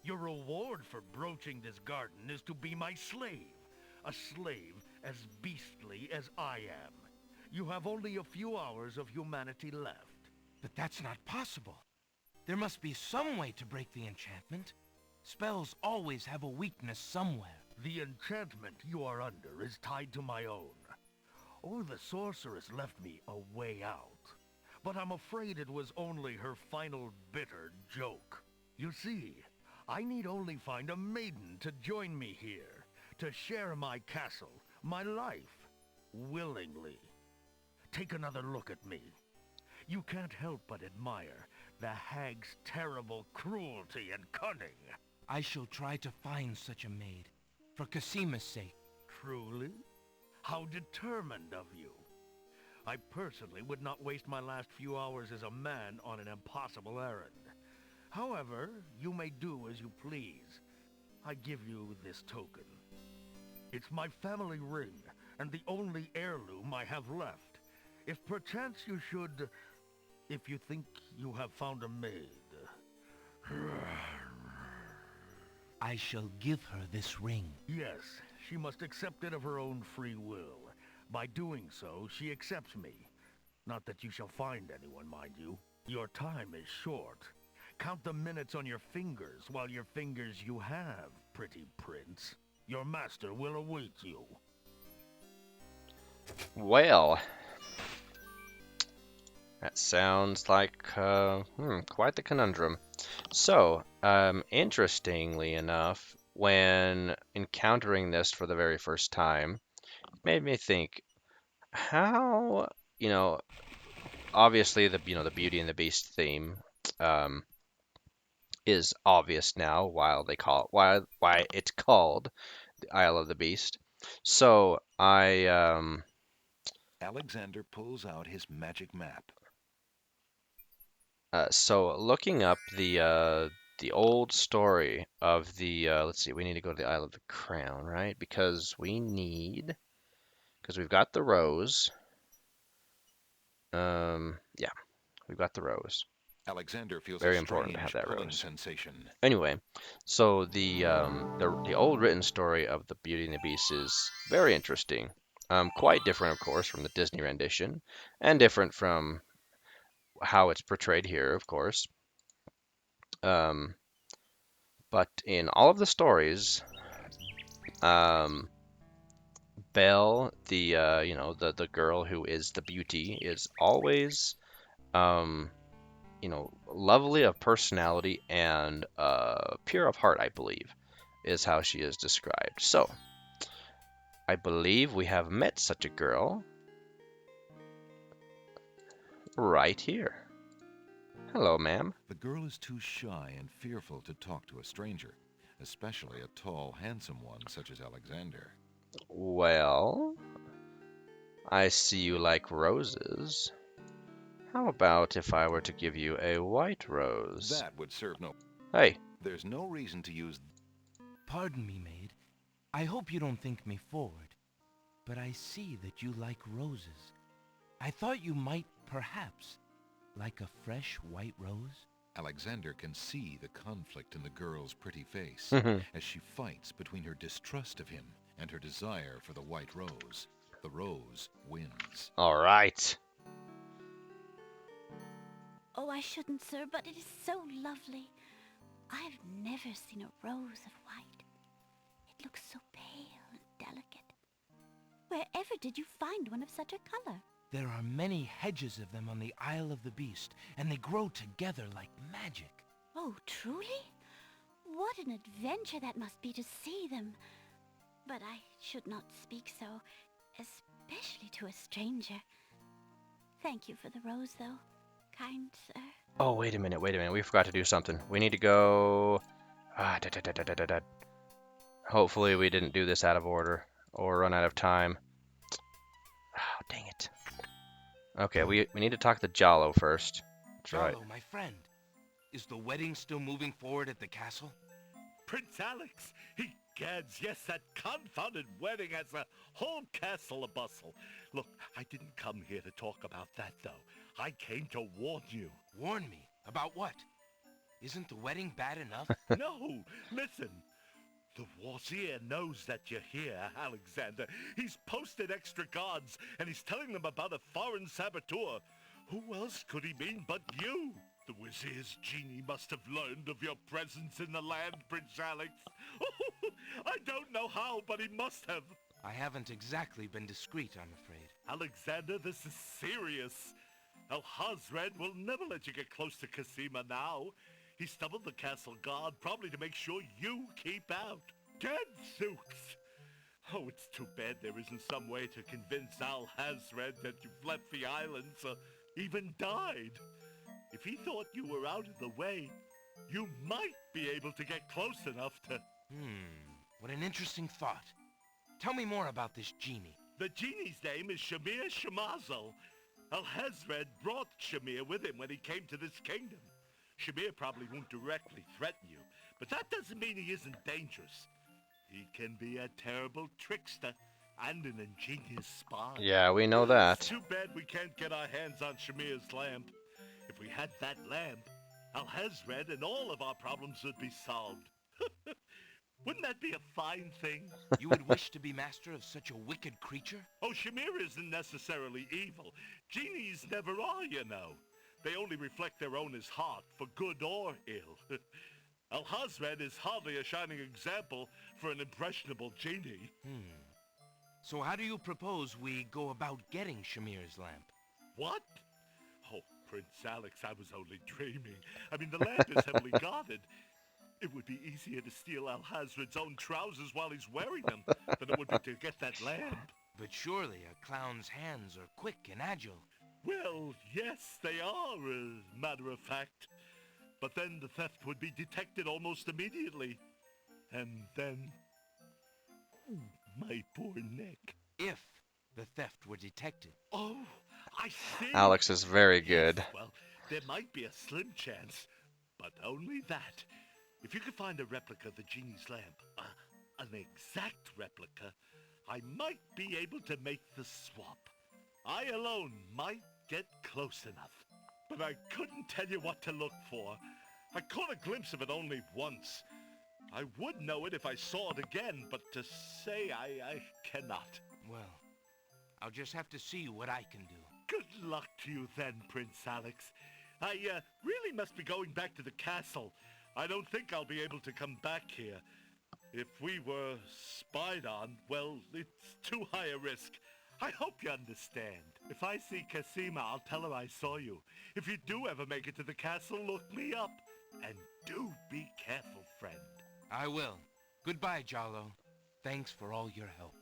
S6: Your reward for broaching this garden is to be my slave, a slave as beastly as I am. You have only a few hours of humanity left.
S4: But that's not possible. There must be some way to break the enchantment. Spells always have a weakness somewhere.
S6: The enchantment you are under is tied to my own. Oh, the sorceress left me a way out. But I'm afraid it was only her final bitter joke. You see, I need only find a maiden to join me here, to share my castle, my life, willingly. Take another look at me. You can't help but admire the hag's terrible cruelty and cunning.
S4: I shall try to find such a maid, for Casima's sake.
S6: Truly? How determined of you. I personally would not waste my last few hours as a man on an impossible errand. However, you may do as you please. I give you this token. It's my family ring, and the only heirloom I have left. If perchance you should... if you think you have found a maid...
S4: I shall give her this ring.
S6: Yes, she must accept it of her own free will. By doing so, she accepts me. Not that you shall find anyone, mind you. Your time is short. Count the minutes on your fingers while your fingers you have, pretty prince. Your master will await you.
S1: Well, that sounds like quite the conundrum. So, interestingly enough, when encountering this for the very first time, it made me think, how, obviously the Beauty and the Beast theme is obvious now, why it's called the Isle of the Beast. So
S2: Alexander pulls out his magic map.
S1: So looking up the old story of the let's see, we need to go to the Isle of the Crown, right? Because we've got the rose. Yeah, we've got the rose.
S2: Alexander feels
S1: Very
S2: a
S1: important to have
S2: strange
S1: that
S2: pulling
S1: rose.
S2: sensation.
S1: Anyway, so the old written story of the Beauty and the Beast is very interesting. Quite different, of course, from the Disney rendition, and different from how it's portrayed here, of course. Um, but in all of the stories, Belle, the girl who is the beauty, is always lovely of personality and pure of heart, I believe, is how she is described. So, I believe we have met such a girl right here. Hello, ma'am.
S2: The girl is too shy and fearful to talk to a stranger, especially a tall, handsome one such as Alexander.
S1: Well, I see you like roses. How about if I were to give you a white rose?
S2: That would serve no...
S1: Hey.
S2: There's no reason to use...
S4: Pardon me, maid. I hope you don't think me forward, but I see that you like roses. I thought you might, perhaps, like a fresh white rose.
S2: Alexander can see the conflict in the girl's pretty face as she fights between her distrust of him and her desire for the white rose. The rose wins.
S1: All right.
S8: Oh, I shouldn't, sir, but it is so lovely. I've never seen a rose of white. It looks so pale and delicate. Wherever did you find one of such a color?
S4: There are many hedges of them on the Isle of the Beast, and they grow together like magic.
S8: Oh, truly? What an adventure that must be to see them. But I should not speak so, especially to a stranger. Thank you for the rose, though, kind sir.
S1: Oh, wait a minute. We forgot to do something. We need to go... Hopefully we didn't do this out of order or run out of time. Oh, dang it. Okay, we need to talk to Jollo first. That's right.
S4: Jollo, my friend, is the wedding still moving forward at the castle?
S3: Prince Alex, egads, yes, that confounded wedding has the whole castle a-bustle. Look, I didn't come here to talk about that, though. I came to warn you.
S4: Warn me? About what? Isn't the wedding bad enough?
S3: No, listen. The vizier knows that you're here, Alexander. He's posted extra guards, and he's telling them about a foreign saboteur. Who else could he mean but you? The vizier's genie must have learned of your presence in the land, Prince Alex. I don't know how, but he must have.
S4: I haven't exactly been discreet, I'm afraid.
S3: Alexander, this is serious. Alhazred will never let you get close to Casima now. He stumbled the castle guard probably to make sure you keep out. Gadzooks! Oh, it's too bad there isn't some way to convince Alhazred that you've left the islands or even died. If he thought you were out of the way, you might be able to get close enough to...
S4: What an interesting thought. Tell me more about this genie.
S3: The genie's name is Shamir Shamazel. Alhazred brought Shamir with him when he came to this kingdom. Shamir probably won't directly threaten you, but that doesn't mean he isn't dangerous. He can be a terrible trickster and an ingenious spy.
S1: Yeah, we know
S3: It's
S1: that.
S3: too bad we can't get our hands on Shamir's lamp. If we had that lamp, Alhazred and all of our problems would be solved. Wouldn't that be a fine thing?
S4: You would wish to be master of such a wicked creature?
S3: Oh, Shamir isn't necessarily evil. Genies never are, you know. They only reflect their owner's heart, for good or ill. Alhazred is hardly a shining example for an impressionable genie.
S4: So how do you propose we go about getting Shamir's lamp?
S3: What? Oh, Prince Alex, I was only dreaming. I mean, the lamp is heavily guarded. It would be easier to steal Alhazred's own trousers while he's wearing them than it would be to get that lamp.
S4: But surely a clown's hands are quick and agile.
S3: Well, yes, they are, as a matter of fact. But then the theft would be detected almost immediately. And then... my poor neck.
S4: If the theft were detected.
S3: Oh, I see.
S1: Alex is very good.
S3: Yes, well, there might be a slim chance, but only that. If you could find a replica of the genie's lamp, an exact replica, I might be able to make the swap. I alone might get close enough. But I couldn't tell you what to look for. I caught a glimpse of it only once. I would know it if I saw it again, but to say I cannot.
S4: Well, I'll just have to see what I can do.
S3: Good luck to you then, Prince Alex. I really must be going back to the castle. I don't think I'll be able to come back here. If we were spied on, well, it's too high a risk. I hope you understand. If I see Casima, I'll tell her I saw you. If you do ever make it to the castle, look me up. And do be careful, friend.
S4: I will. Goodbye, Jollo. Thanks for all your help.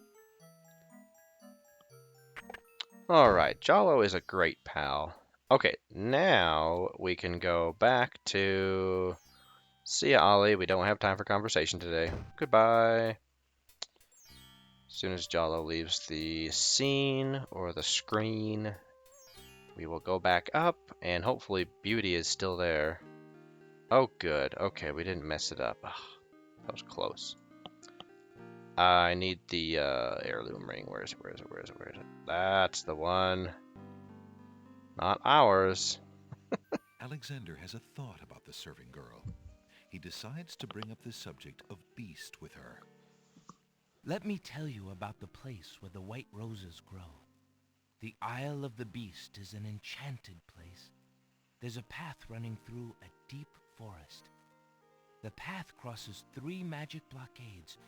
S1: Alright, Jollo is a great pal. Okay, now we can go back to... See ya, Ollie. We don't have time for conversation today. Goodbye. As soon as Jollo leaves the scene or the screen, we will go back up, and hopefully Beauty is still there. Oh, good. Okay, we didn't mess it up. Ugh, that was close. I need the heirloom ring. Where is it? That's the one. Not ours.
S2: Alexander has a thought about the serving girl. He decides to bring up the subject of Beast with her.
S4: Let me tell you about the place where the white roses grow. The Isle of the Beast is an enchanted place. There's a path running through a deep forest. The path crosses 3 magic blockades,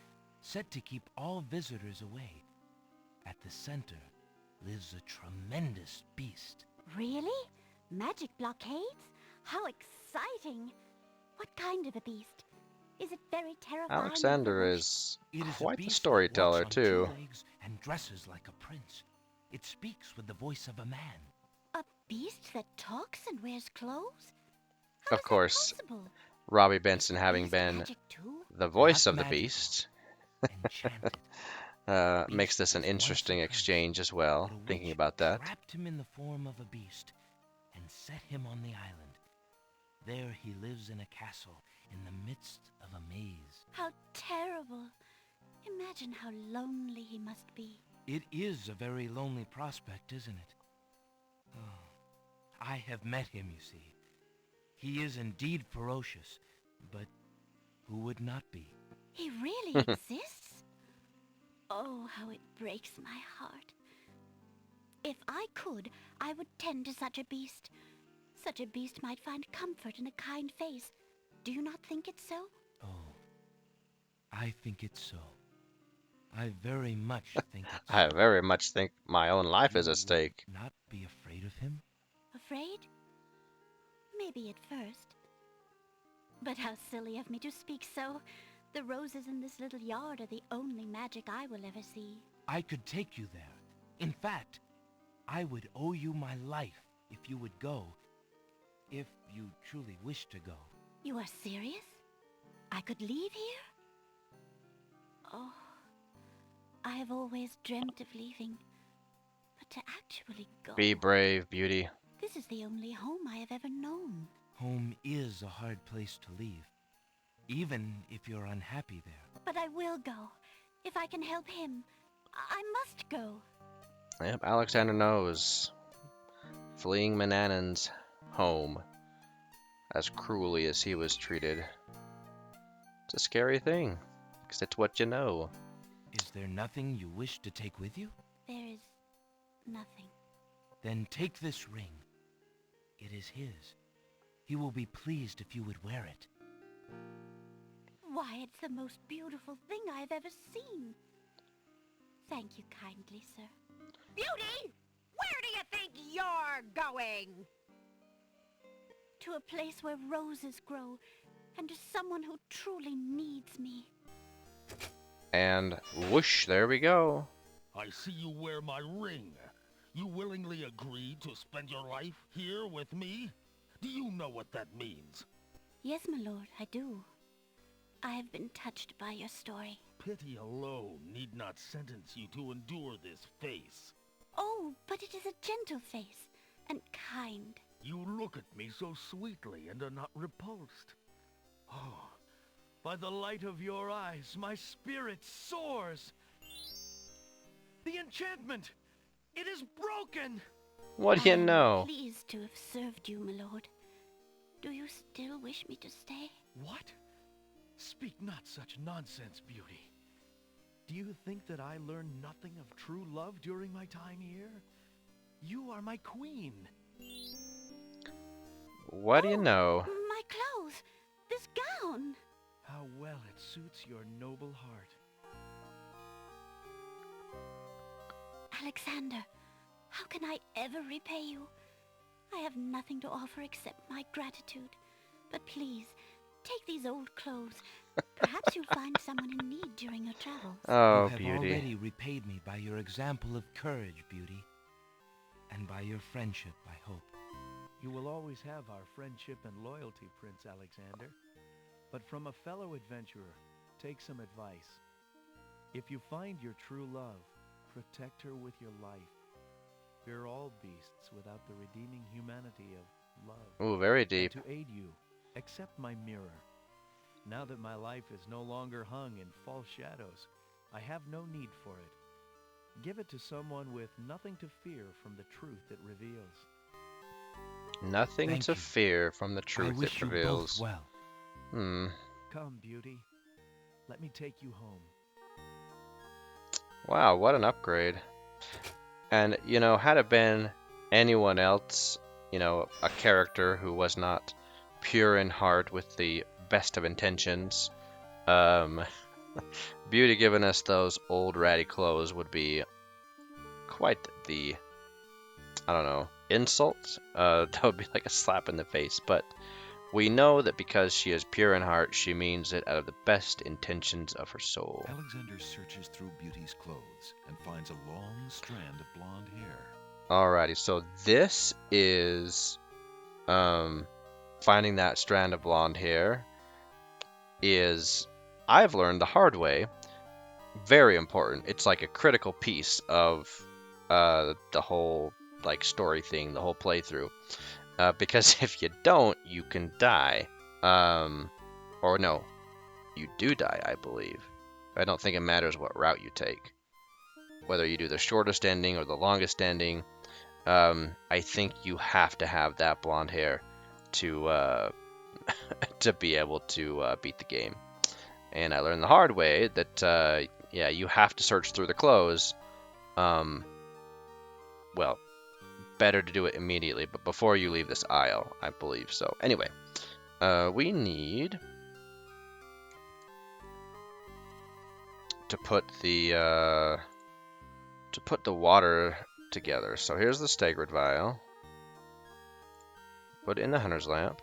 S4: set to keep all visitors away. At the center lives a tremendous beast.
S8: Really? Magic blockades? How exciting! What kind of a beast? Is it very terrifying?
S1: Alexander is
S4: It is a
S1: quite the
S4: beast that
S1: storyteller,
S4: walks on
S1: too.
S4: 2 legs and dresses like a prince. It speaks with the voice of a man.
S8: A beast that talks and wears clothes? How
S1: Of
S8: is that
S1: course,
S8: possible?
S1: Robbie Benson
S8: Is
S1: having
S8: beast
S1: been
S8: magic too?
S1: the voice
S4: Not
S1: of the
S4: magical.
S1: beast
S4: Enchanted.
S1: makes
S4: Beast
S1: this an
S4: was once a
S1: interesting
S4: prince,
S1: exchange as well,
S4: but a
S1: thinking
S4: witch
S1: about that.
S4: trapped him in the form of a beast and set him on the island. There he lives in a castle in the midst of a maze.
S8: How terrible. Imagine how lonely he must be.
S4: It is a very lonely prospect, isn't it? Oh, I have met him, you see. He is indeed ferocious, but who would not be?
S8: He really exists? Oh, how it breaks my heart. If I could, I would tend to such a beast. Such a beast might find comfort in a kind face. Do you not think it so?
S4: Oh, I think it's so. I very much think it's
S1: I
S4: so.
S1: very much think my own life
S4: You
S1: is at
S4: would
S1: stake.
S4: not be afraid of him?
S8: Afraid? Maybe at first. But how silly of me to speak so. The roses in this little yard are the only magic I will ever see.
S4: I could take you there. In fact, I would owe you my life if you would go. If you truly wish to go.
S8: You are serious? I could leave here? Oh, I have always dreamt of leaving. But to actually go...
S1: Be brave, Beauty.
S8: This is the only home I have ever known.
S4: Home is a hard place to leave, even if you're unhappy there.
S8: But I will go. If I can help him, I must go.
S1: Yep, Alexander knows. Fleeing Manannan's home, as cruelly as he was treated. It's a scary thing, because it's what you know.
S4: Is there nothing you wish to take with you?
S8: There is nothing.
S4: Then take this ring. It is his. He will be pleased if you would wear it.
S8: Why, it's the most beautiful thing I've ever seen. Thank you kindly, sir.
S5: Beauty! Where do you think you're going?
S8: To a place where roses grow, and to someone who truly needs me.
S1: And whoosh, there we go.
S7: I see you wear my ring. You willingly agreed to spend your life here with me? Do you know what that means?
S8: Yes, my lord, I do. I have been touched by your story.
S7: Pity alone need not sentence you to endure this face.
S8: Oh, but it is a gentle face, and kind.
S7: You look at me so sweetly and are not repulsed. Oh, by the light of your eyes, my spirit soars.
S6: The enchantment! It is broken!
S1: What do you
S8: I am
S1: know?
S8: pleased to have served you, my lord. Do you still wish me to stay?
S6: What? Speak not such nonsense, Beauty. Do you think that I learned nothing of true love during my time here? You are my queen.
S1: What do you know?
S8: My clothes! This gown!
S6: How well it suits your noble heart.
S8: Alexander, how can I ever repay you? I have nothing to offer except my gratitude. But please, take these old clothes. Perhaps you'll find someone in need during your travels.
S1: Oh,
S4: You have
S1: Beauty.
S4: already repaid me by your example of courage, Beauty. And by your friendship, I hope.
S6: You will always have our friendship and loyalty, Prince Alexander. But from a fellow adventurer, take some advice. If you find your true love, protect her with your life. Fear all beasts without the redeeming humanity of love.
S1: Ooh, very
S6: And
S1: deep.
S6: to aid you, accept my mirror. Now that my life is no longer hung in false shadows, I have no need for it. Give it to someone with nothing to fear from the truth it reveals.
S1: Nothing
S4: Thank
S1: to
S4: you.
S1: fear from the
S4: I
S1: truth
S4: wish
S1: it
S4: you both
S1: reveals.
S4: well.
S6: Come, Beauty. Let me take you home.
S1: Wow, what an upgrade. And, you know, had it been anyone else, you know, a character who was not pure in heart with the best of intentions, Beauty giving us those old ratty clothes would be quite the, I don't know, insult. That would be like a slap in the face, but we know that because she is pure in heart, she means it out of the best intentions of her soul.
S2: Alexander searches through Beauty's clothes and finds a long strand of blonde hair.
S1: Alrighty, so this is finding that strand of blonde hair is, I've learned the hard way, very important. It's like a critical piece of the whole like story thing, the whole playthrough. Because if you don't, you can die. Or no, you do die, I believe. I don't think it matters what route you take. Whether you do the shortest ending or the longest ending, I think you have to have that blonde hair to to be able to beat the game. And I learned the hard way that yeah, you have to search through the clothes. Well, better to do it immediately, but before you leave this isle, I believe so. Anyway, we need to put the water together. So here's the staggered vial. Put it in the hunter's lamp.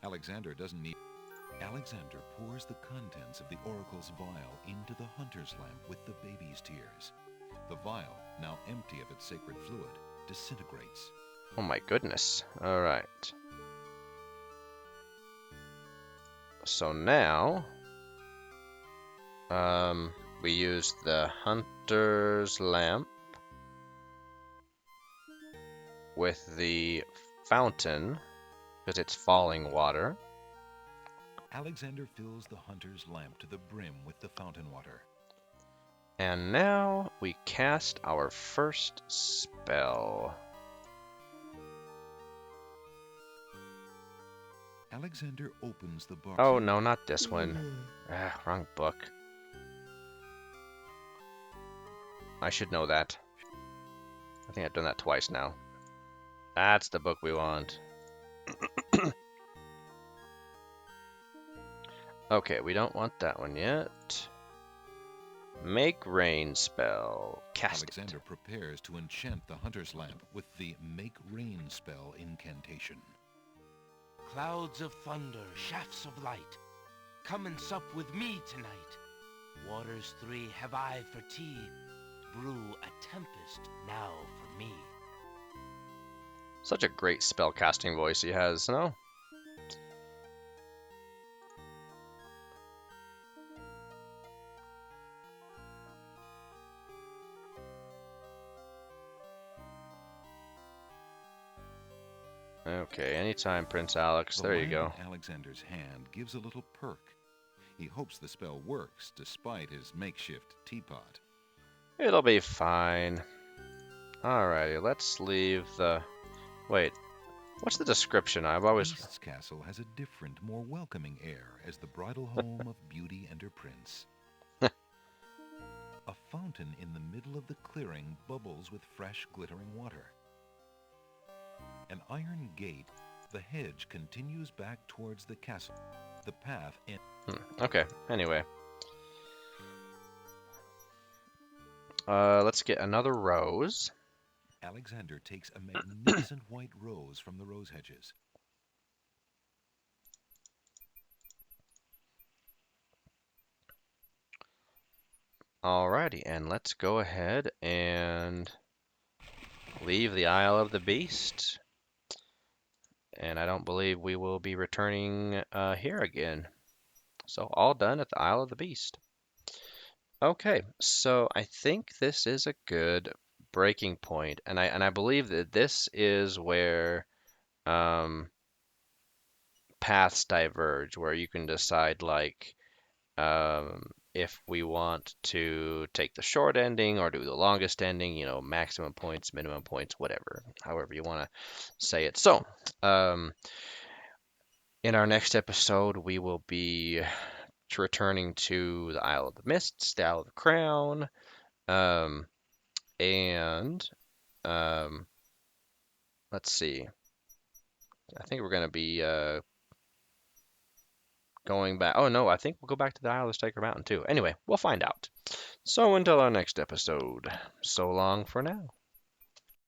S2: Alexander doesn't need... Alexander pours the contents of the oracle's vial into the hunter's lamp with the baby's tears. The vial, now empty of its sacred fluid, disintegrates.
S1: Oh my goodness. All right. So now, we use the hunter's lamp with the fountain, because it's falling water.
S2: Alexander fills the hunter's lamp to the brim with the fountain water.
S1: And now we cast our first spell.
S2: Alexander opens the box.
S1: Oh no, not this one. Wrong book. I should know that. I think I've done that twice now. That's the book we want. Okay, we don't want that one yet. Make rain spell. Cast
S2: Alexander
S1: it.
S2: prepares to enchant the hunter's lamp with the make rain spell incantation.
S4: Clouds of thunder, shafts of light, come and sup with me tonight. Waters 3 have I for tea, brew a tempest now for me.
S1: Such a great spell casting voice he has, no? Okay, anytime, Prince Alex.
S2: The
S1: There you
S2: lion
S1: go.
S2: in Alexander's hand gives a little perk. He hopes the spell works despite his makeshift teapot.
S1: It'll be fine. Alrighty, let's leave the... Wait, what's the description? I've always...
S2: Beast's castle has a different, more welcoming air as the bridal home of Beauty and her prince. A fountain in the middle of the clearing bubbles with fresh, glittering water. An iron gate, the hedge continues back towards the castle. The path ends.
S1: Okay, anyway. Let's get another rose.
S2: Alexander takes a magnificent white rose from the rose hedges.
S1: Alrighty, and let's go ahead and leave the Isle of the Beast. And I don't believe we will be returning here again. So all done at the Isle of the Beast. Okay, so I think this is a good breaking point, and I believe that this is where paths diverge, where you can decide like if we want to take the short ending or do the longest ending, you know, maximum points, minimum points, whatever, however you want to say it. So, in our next episode, we will be returning to the Isle of the Mists, the Isle of the Crown, and let's see. I think we're going to be going back. Oh no, I think we'll go back to the Isle of Staker Mountain too. Anyway, we'll find out. So until our next episode, so long for now.